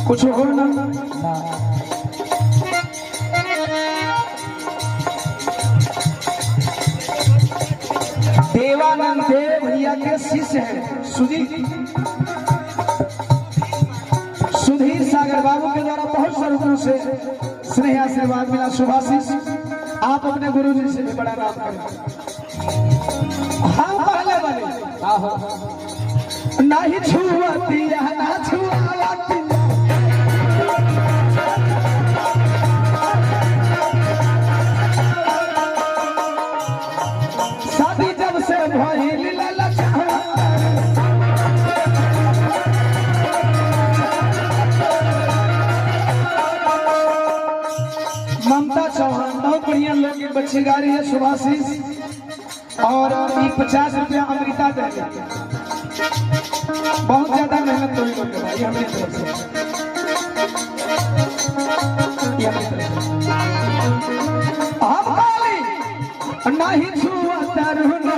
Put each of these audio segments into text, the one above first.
कुछ हो ना देवानंद देव भैया के शिष्य हैं सुधीर सागर बाबू के द्वारा बहुत से रुपयों से स्नेह आशीर्वाद मिला। शुभाशीष आप अपने गुरु जी से भी बड़ा नाम करें। हाँ पहले वाले नहीं छुआती ना छुआती शादी जब से भइल ललचा ममता चौहान बहुत बढ़िया लोग की बच्ची गा रही है। शुभाशीष और 50 रुपया अमृता दे बहुत ज्यादा मेहनत तो भाई हमें तरफ से नहीं छुआ तारू ना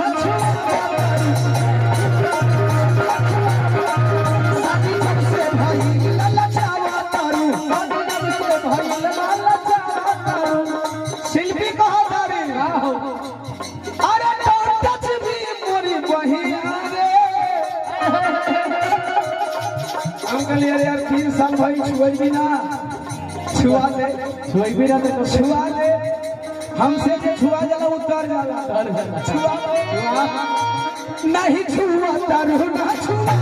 शिल्पी कहा तारे अरे टच भी मोरी बहिया रे अंकल यार 3 साल भाई छुई भी ना छुआ दे छुई भी ना तो छुआ दे हमसे जो छुआ जाला उतर जाला छुआ नहीं छुआ तारू ना छुआ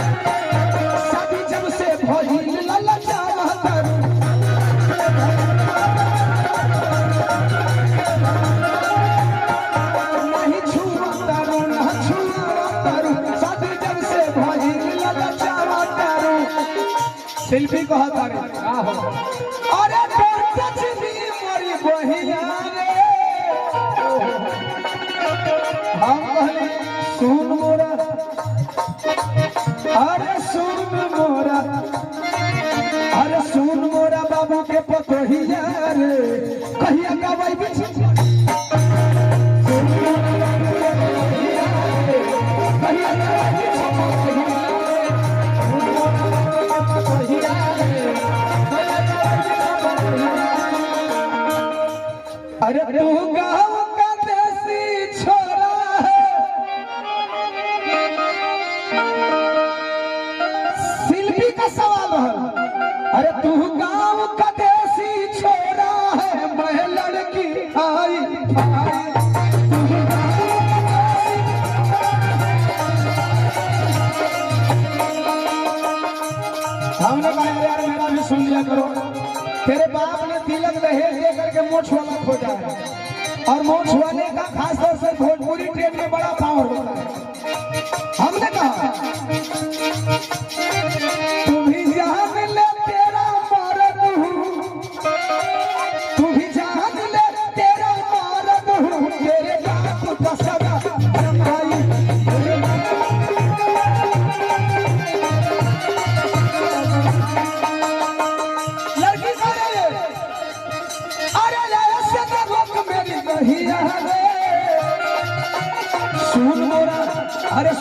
शादी जब से भइल ललचा तारू नहीं छुआ तारू ना छुआ तारू शादी जब से भइल ललचा तारू शिल्पी कहा तारे अरे टच भी मोरी बहिया रे हम कहले सुन मोरा अरे सुन मोरा बाबू के पतोहिया रे कहिया गवाई बिछ अरे तू गाँव का देसी छोरा है शिल्पी का सवाल है अरे तू गाँव का देसी छोरा है मैं लड़की आई हमने कहा यार मेरा भी सुन लिया करो तेरे बाप ने तिलक दहेज दे करके मोछ वाला खोजा है और मोछ वाले का खास तौर से भोजपुरी ट्रेन में बड़ा पावर होता है। हमने कहा तू भी जान ले तेरा मर्द हूँ तू भी जान ले तेरा मर्द हूँ तेरे बाप का सगा जमाई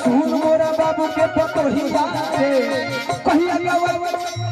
सुन मोरा बाबू के पतोहिया रे कहिया गवा